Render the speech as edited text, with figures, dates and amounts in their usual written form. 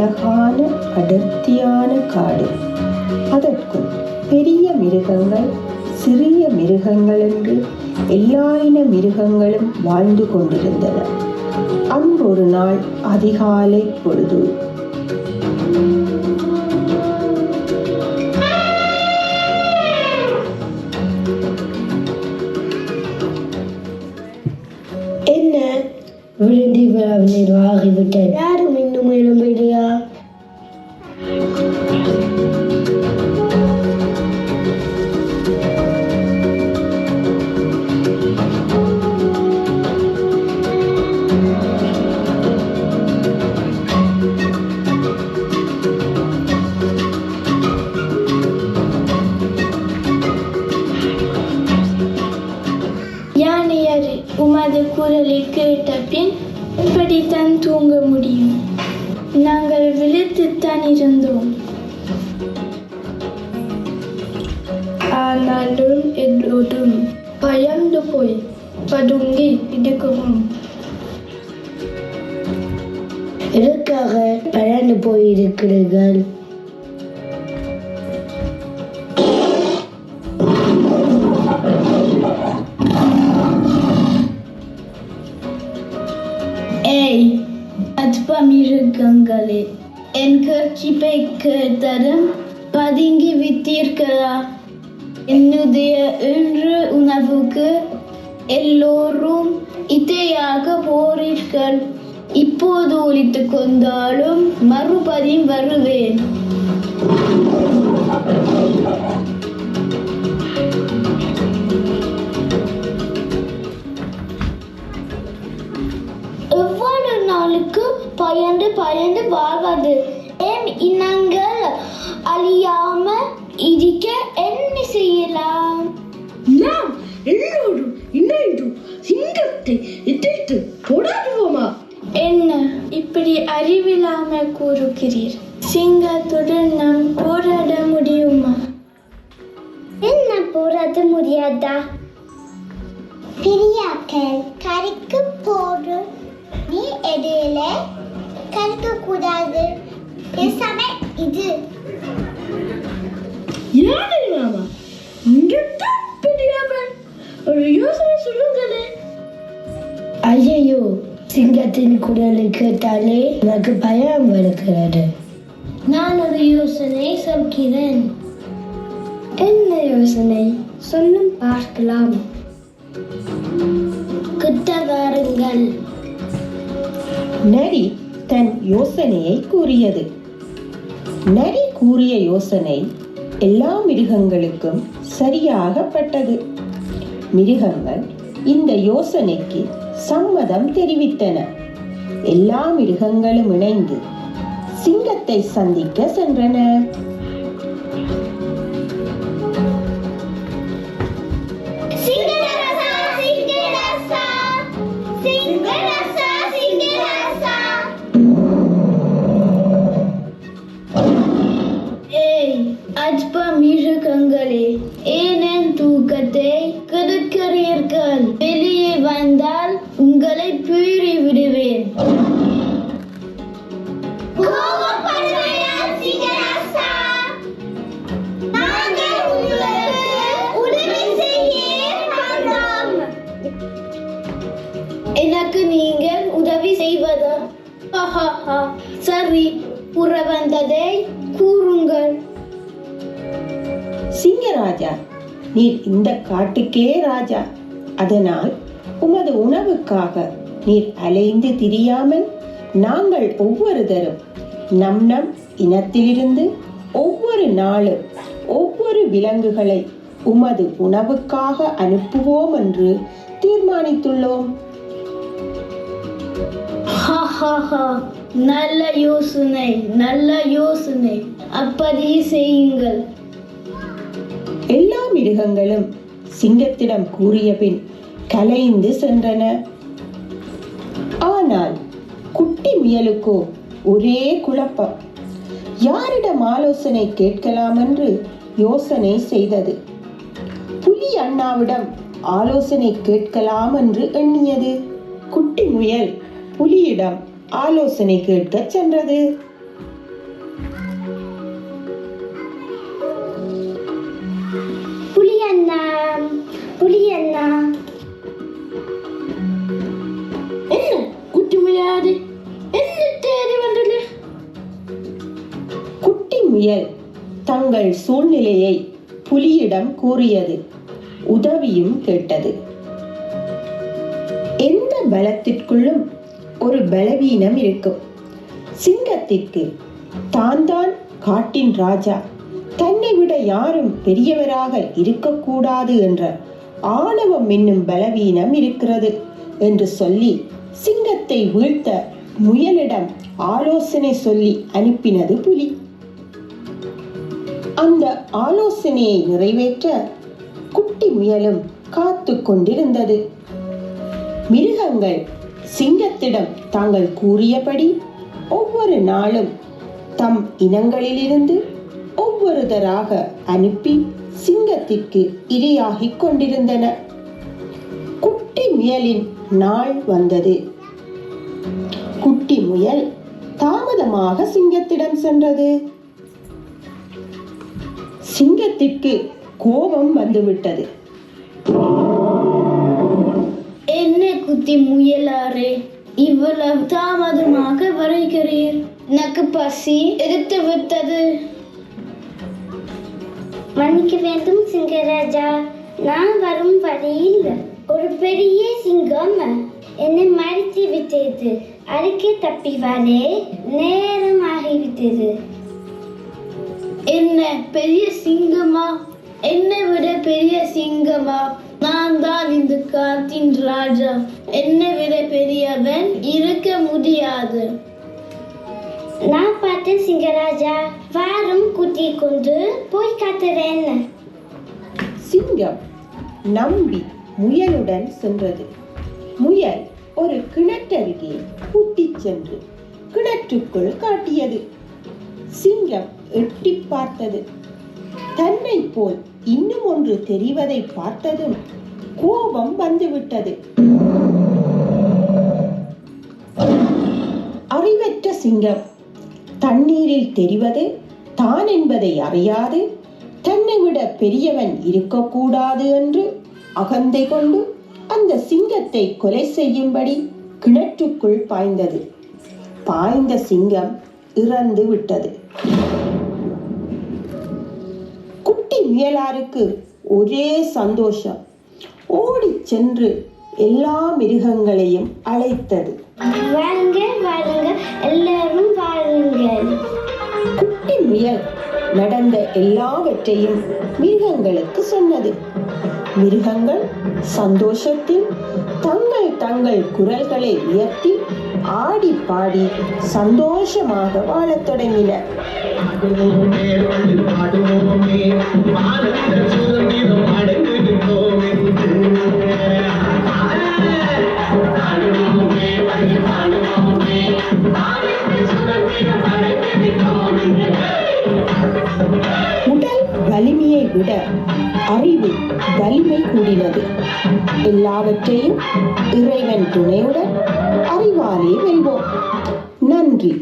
அழகான அடர்த்தியான காடு. அதற்குள் பெரிய மிருகங்கள், சிறிய மிருகங்கள் என்று எல்லா இன மிருகங்களும் வாழ்ந்து கொண்டிருந்தன. அன்றொரு நாள் அதிகாலை பொழுது. என்ன விழுந்தி ஆகிவிட்டேன். யாரும் இன்னும் எழும்பலையா? யானையர் உமது குரலை கேட்ட பின் எப்படித்தான் தூங்க முடியும்? நாங்கள் விழித்துத்தான் இருந்தோம். ஆனாலும் எல்லோரும் பயந்து போய் பதுங்கி இருக்கிறோம். எதற்காக பயந்து போயிருக்கிறீர்கள்? ஏய் அற்ப மிருகங்களே, என் கர்ச்சிப்பை கேட்டதும் பதுங்கி விட்டீர்களா? என்னுடைய இன்று உணவுக்கு எல்லோரும் இதையாக போறீர்கள். இப்போது ஒழித்துக் கொண்டாலும் மறுபடியும் வருவேன். எவ்வளவு நாளுக்கு பயந்து பயந்து வாழ்வது? என் இனங்கள் அழியாம இருக்க என்ன செய்யலாம்? நாம் எல்லோரும் இணைந்து சிங்கத்தை இடித்து போராடுவோமா? என்ன இப்படி அறிவில்லாம கூறுகிறீர்? சிங்கத்துடன் நாம் போராட முடியுமா? என்ன போராட முடியாதா? பெரியாக்கள் கறிக்கு போடு, நீ எடையில கறிக்க கூடாது. பேசாம இது யானை மாமா, இங்கத்தான் பெரியாமல் ஒரு யோசனை சொல்லுங்களே. ஐயோ, சிங்கத்தின் குரலை கேட்டாலே எனக்கு பயம் வருகிறது. நான் ஒரு யோசனை சொல்கிறேன். என்ன யோசனை? சொல்லும் பார்க்கலாம். கிட்ட வாருங்கள். நரி தன் யோசனையை கூறியது. நரி கூறிய யோசனை எல்லா மிருகங்களுக்கும் சரியாகப்பட்டது. மிருகங்கள் இந்த யோசனைக்கு சம்மதம் தெரிவித்தன. எல்லா மிருகங்களும் இணைந்து சிங்கத்தை சந்திக்க சென்றன. ஏய் அற்ப மிருகங்களே, ஏனென் தூக்கத்தை கெடுக்கிறீர்கள்? வெளியே வந்தால் உங்களை பீறி விடுவேன். எனக்கு நீங்கள் உதவி செய்வதா? சரி, கூற வந்ததை கூறுங்கள். சிங்கராஜா, நீர் இந்த காட்டுக்கே ராஜா. அதனால் உமது உணவுக்காக நீர் அலைந்து திரியாமல் நாங்கள் ஒவ்வொருதரும் நம் இனத்திலிருந்து ஒவ்வொரு நாளும் ஒவ்வொரு விலங்குகளை உமது உணவுக்காக அனுப்புவோம் என்று தீர்மானித்துள்ளோம். நல்ல யோசனை, நல்ல யோசனை. அப்படியே செய்யுங்கள். எல்லா மிருகங்களும் சிங்கத்திடம் கூறிய பின் கலைந்து சென்றன. ஆனால் குட்டி முயலுக்கோ ஒரே குழப்பம். யாரிடம் ஆலோசனை கேட்கலாம் என்று யோசனை செய்தது. புலி அண்ணாவிடம் ஆலோசனை கேட்கலாம் என்று எண்ணியது. குட்டி முயல் புலியிடம் ஆலோசனை கேட்க சென்றது. தங்கள் சூழ்நிலையை புலியிடம் கூறியது. உதவியும் கேட்டது. எந்த பலத்திற்குள்ளும் ஒரு பலவீனம் இருக்கும். சிங்கத்திற்கு தான் காட்டின் ராஜா, தன்னை விட யாரும் பெரியவராக இருக்கக்கூடாது என்ற ஆணவம் என்னும் பலவீனம் இருக்கிறது என்று சொல்லி சிங்கத்தை வீழ்த்த முயலிடம் ஆலோசனை சொல்லி அனுப்பினது புலி. அந்த ஆலோசனையை நிறைவேற்ற குட்டி முயலும் காத்து கொண்டிருந்தது. மிருகங்கள் சிங்கத்திடம் தாங்கள் கூறியபடி ஒவ்வொரு நாளும் தம் இனங்களிலிருந்து ஒவ்வொருதராக அனுப்பி சிங்கத்திற்கு இரையாகிக் கொண்டிருந்தன. குட்டி முயலின் நாள் வந்தது. குட்டி முயல் தாமதமாக சிங்கத்திடம் சென்றது. சிங்கத்திற்கு கோபம் வந்துவிட்டது. என்ன குட்டி முயலாரே, இவ்வளவு தாமதமாக வருகிறீர்? எனக்கு பசி எடுத்து விட்டது. மன்னிக்க வேண்டும் சிங்கராஜா, நான் வரும் வழியில் ஒரு பெரிய சிங்கம் என்னை மறைத்து விட்டது. அதுக்கு தப்பி வர நேரம் ஆகிவிட்டது. என்ன பெரிய சிங்கமா? என்னை விட பெரிய சிங்கமா? நான் தான் இந்த காட்டின் ராஜா. என்னை விட பெரியவன் இருக்க முடியாது. நான் பார்த்தேன் சிங்கராஜா, வாரம் கூட்டி கொண்டு போய் காத்துறேன். சிங்கம் நம்பி முயலுடன் சென்றது. முயல் ஒரு கிணற்றருகே கூட்டிச் சென்று கிணற்றுக்குள் காட்டியது. சிங்கம் எட்டி பார்த்தது. தன்னை போல் இன்னும் ஒன்று தெரிவதை பார்த்ததும் கோபம் வந்துவிட்டது. அறிவற்ற சிங்கம் தண்ணீரில் தெரிவது தான் என்பதை அறியாது தன்னை விட பெரியவன் இருக்கக்கூடாது என்று அகந்தை கொண்டு அந்த சிங்கத்தை கொலை செய்யும்படி கிணற்றுக்குள் பாய்ந்தது. பாய்ந்த சிங்கம் இறந்து விட்டது. குட்டி முயலாருக்கு ஒரே சந்தோஷம். ஓடி சென்று எல்லா மிருகங்களையும் அழைத்தது. வாருங்க வாருங்க, எல்லாரும் வாருங்கள். குட்டி முயல் நடந்த எல்லாவற்றையும் மிருகங்களுக்கு சொன்னது. மிருகங்கள் சந்தோஷத்தில் தங்கள் குரல்களை உயர்த்தி ஆடி பாடி சந்தோஷமாக வாழத் தொடங்கின. உடல் வலிமையை விட அறிவு வலிமை கூடினது. எல்லாவற்றையும் இறைவன் துணையுடன் அறிவாலே வெல்வோம். நன்றி.